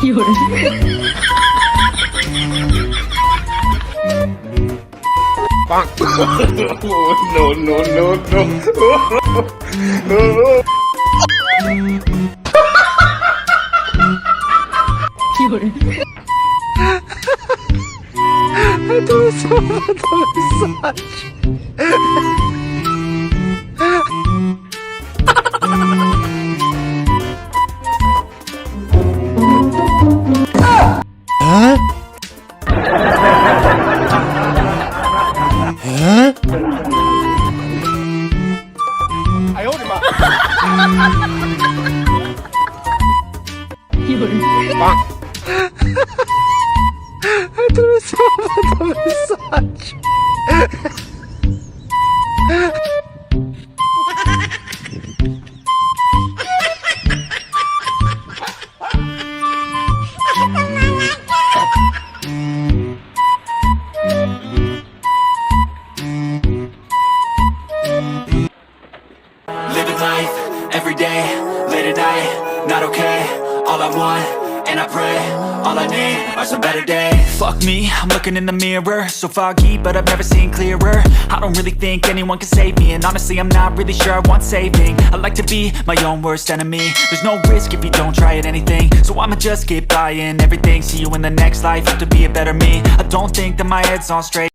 有人。 有人。都什么都下去。哎呦我的妈！有人。都什么都下去。Living life, every day, late at night, not okay. All I want, and I pray, all I need are some better days. Fuck me, I'm looking in the mirror, so foggy, but I've never seen clearer. I don't really think anyone can save me, and honestly I'm not really sure I want saving. I like to be my own worst enemy. There's no risk if you don't try at anything, so I'ma just keep buying everything. See you in the next life, have to be a better me. I don't think that my head's on straight.